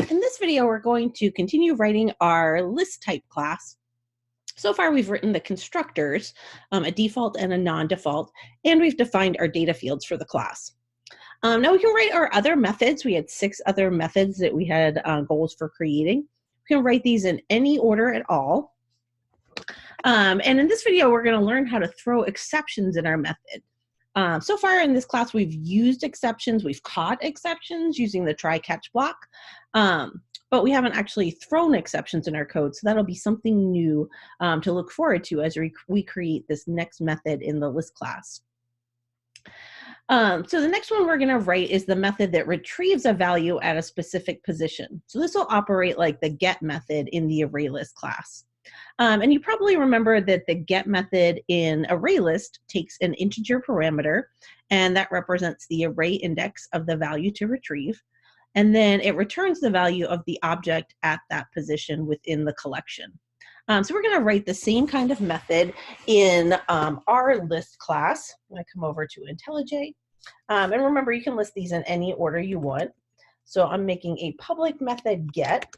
In this video, we're going to continue writing our list type class. So far, we've written the constructors, a default and a non-default, and we've defined our data fields for the class. Now we can write our other methods. We had 6 other methods that we had goals for creating. We can write these in any order at all. And in this video, we're going to learn how to throw exceptions in our method. So far in this class, we've used exceptions. We've caught exceptions using the try-catch block, but we haven't actually thrown exceptions in our code. So that'll be something new to look forward to as we create this next method in the list class. So the next one we're going to write is the method that retrieves a value at a specific position. So this will operate like the get method in the ArrayList class. And you probably remember that the get method in ArrayList takes an integer parameter, and that represents the array index of the value to retrieve. And then it returns the value of the object at that position within the collection. So we're going to write the same kind of method in our list class. I'm going to come over to IntelliJ. And remember, you can list these in any order you want. So I'm making a public method get.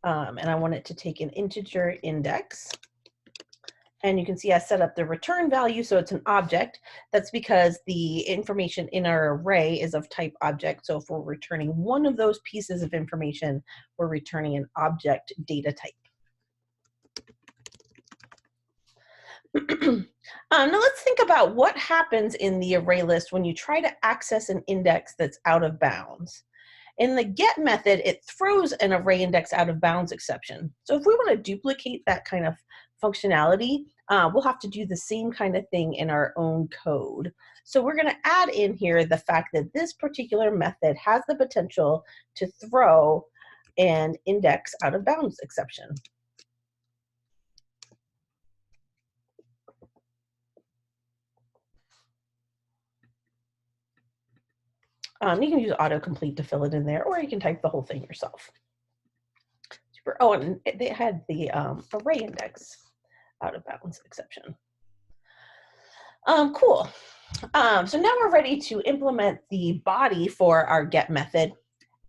And I want it to take an integer index. And you can see I set up the return value, so it's an object. That's because the information in our array is of type object. So if we're returning one of those pieces of information, we're returning an object data type. Now let's think about what happens in the array list when you try to access an index that's out of bounds. In the get method, it throws an array index out of bounds exception. So if we want to duplicate that kind of functionality, we'll have to do the same kind of thing in our own code. So we're going to add in here the fact that this particular method has the potential to throw an index out of bounds exception. You can use autocomplete to fill it in there, or you can type the whole thing yourself. Super. Oh, and they had the array index out of bounds exception. Cool. So now we're ready to implement the body for our get method.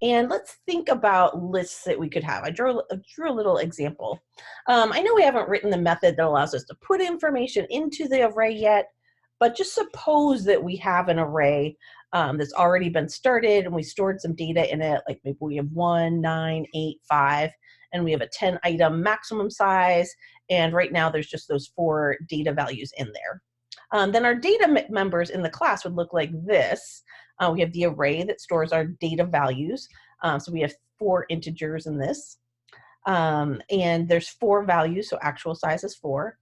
And let's think about lists that we could have. I drew a little example. I know we haven't written the method that allows us to put information into the array yet, but just suppose that we have an array that's already been started and we stored some data in it, like maybe we have 1, 9, 8, 5, and we have a 10 item maximum size, and right now there's just those 4 data values in there. Then our data members in the class would look like this. We have the array that stores our data values. So we have 4 integers in this. And there's 4 values, so actual size is 4.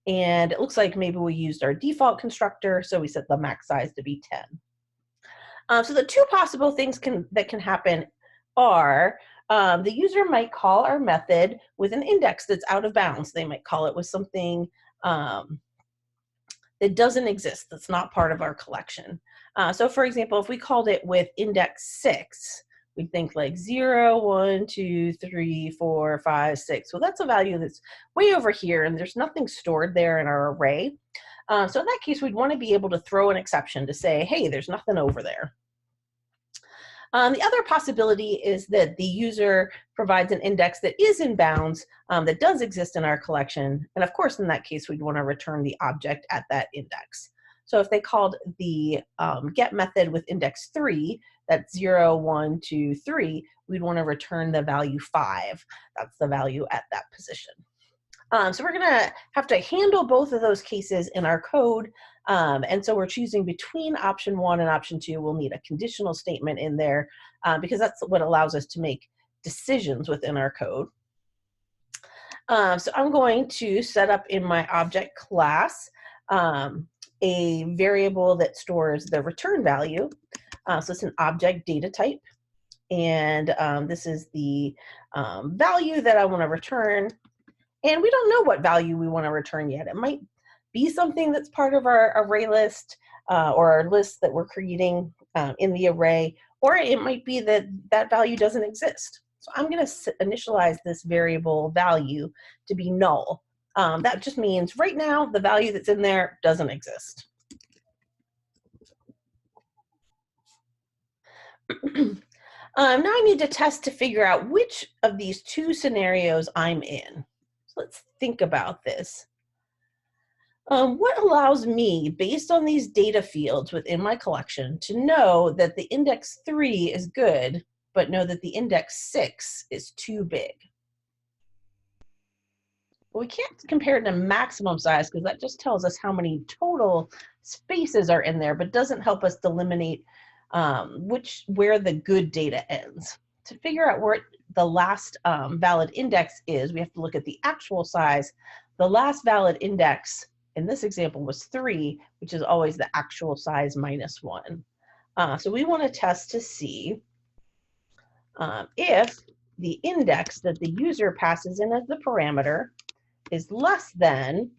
And it looks like maybe we used our default constructor, so we set the max size to be 10. So the 2 possible things that can happen are the user might call our method with an index that's out of bounds. They might call it with something that doesn't exist, that's not part of our collection. So for example, if we called it with index 6, we'd think like 0, 1, 2, 3, 4, 5, 6. Well, that's a value that's way over here, and there's nothing stored there in our array. So in that case, we'd want to be able to throw an exception to say, hey, there's nothing over there. The other possibility is that the user provides an index that is in bounds, that does exist in our collection. And of course, in that case, we'd want to return the object at that index. So if they called the get method with index 3, that's 0, 1, 2, 3, we'd want to return the value 5. That's the value at that position. So we're going to have to handle both of those cases in our code. And so we're choosing between option 1 and option 2. We'll need a conditional statement in there because that's what allows us to make decisions within our code. So I'm going to set up in my object class a variable that stores the return value. So it's an object data type. And this is the value that I want to return. And we don't know what value we want to return yet. It might be something that's part of our array list or our list that we're creating in the array, or it might be that that value doesn't exist. So I'm going to initialize this variable value to be null. That just means right now the value that's in there doesn't exist. Now I need to test to figure out which of these two scenarios I'm in. So let's think about this. What allows me, based on these data fields within my collection, to know that the index 3 is good, but know that the index 6 is too big? Well, we can't compare it to maximum size because that just tells us how many total spaces are in there, but doesn't help us delimitate where the good data ends. To figure out where the last valid index is, we have to look at the actual size. The last valid index in this example was 3, which is always the actual size minus 1. So we want to test to see if the index that the user passes in as the parameter is less than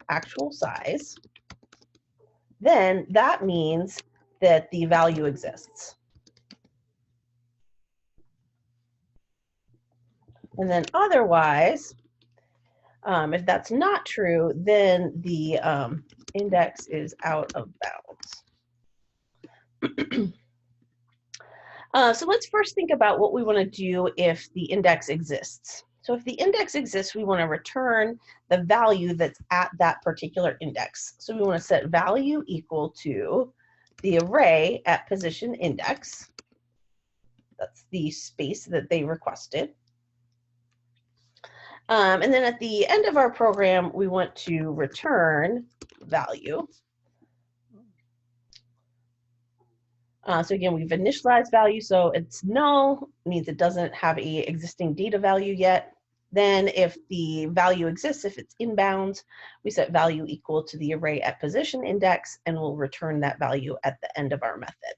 actual size, then that means that the value exists. And then otherwise, if that's not true, then the index is out of bounds. So let's first think about what we want to do if the index exists. So if the index exists, we want to return the value that's at that particular index. So we want to set value equal to the array at position index. That's the space that they requested. And then at the end of our program, we want to return value. So again, we've initialized value, so it's null, means it doesn't have a existing data value yet. Then if the value exists, if it's inbounds, we set value equal to the array at position index, and we'll return that value at the end of our method.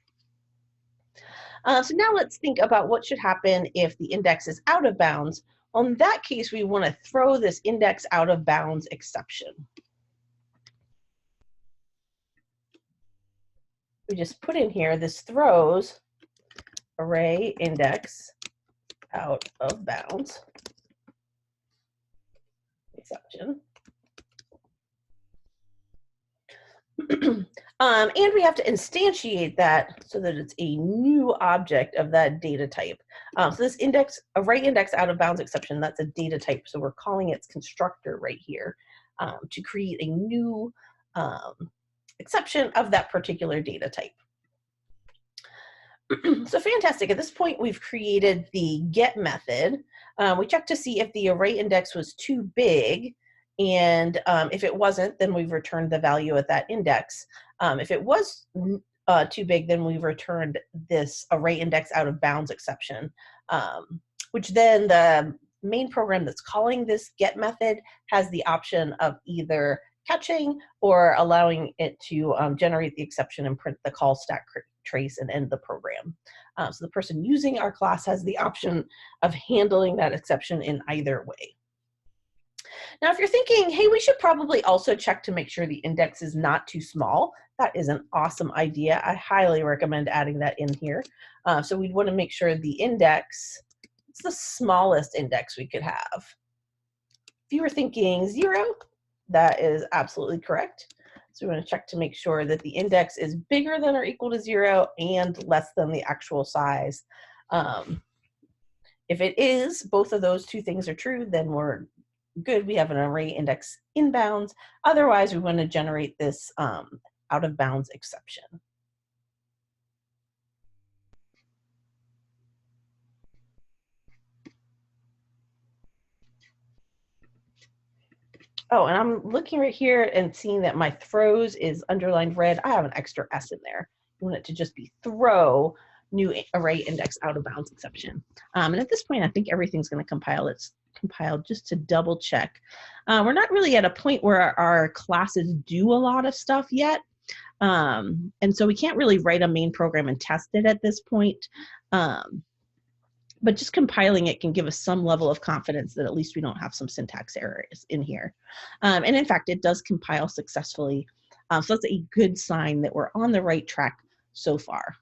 So now let's think about what should happen if the index is out of bounds. Well, in that case, we want to throw this index out of bounds exception. We just put in here, this throws array index out of bounds exception. And we have to instantiate that so that it's a new object of that data type. So this array index out of bounds exception, that's a data type. So we're calling its constructor right here to create a new exception of that particular data type. So fantastic. At this point, we've created the get method. We checked to see if the array index was too big. And if it wasn't, then we've returned the value at that index. If it was too big, then we've returned this array index out of bounds exception, which then the main program that's calling this get method has the option of either catching or allowing it to generate the exception and print the call stack trace and end the program. So the person using our class has the option of handling that exception in either way. Now, if you're thinking, hey, we should probably also check to make sure the index is not too small, that is an awesome idea. I highly recommend adding that in here. So we'd want to make sure the index, it's the smallest index we could have. If you were thinking 0, that is absolutely correct. So we want to check to make sure that the index is bigger than or equal to 0 and less than the actual size. If it is, both of those two things are true, then we're good. We have an array index inbounds. Otherwise, we want to generate this out of bounds exception. Oh, and I'm looking right here and seeing that my throws is underlined red. I have an extra S in there. You want it to just be throw new array index out of bounds exception. And at this point, I think everything's going to compile. It's compiled just to double check. We're not really at a point where our classes do a lot of stuff yet. And so we can't really write a main program and test it at this point. But just compiling it can give us some level of confidence that at least we don't have some syntax errors in here. And in fact, it does compile successfully. So that's a good sign that we're on the right track so far.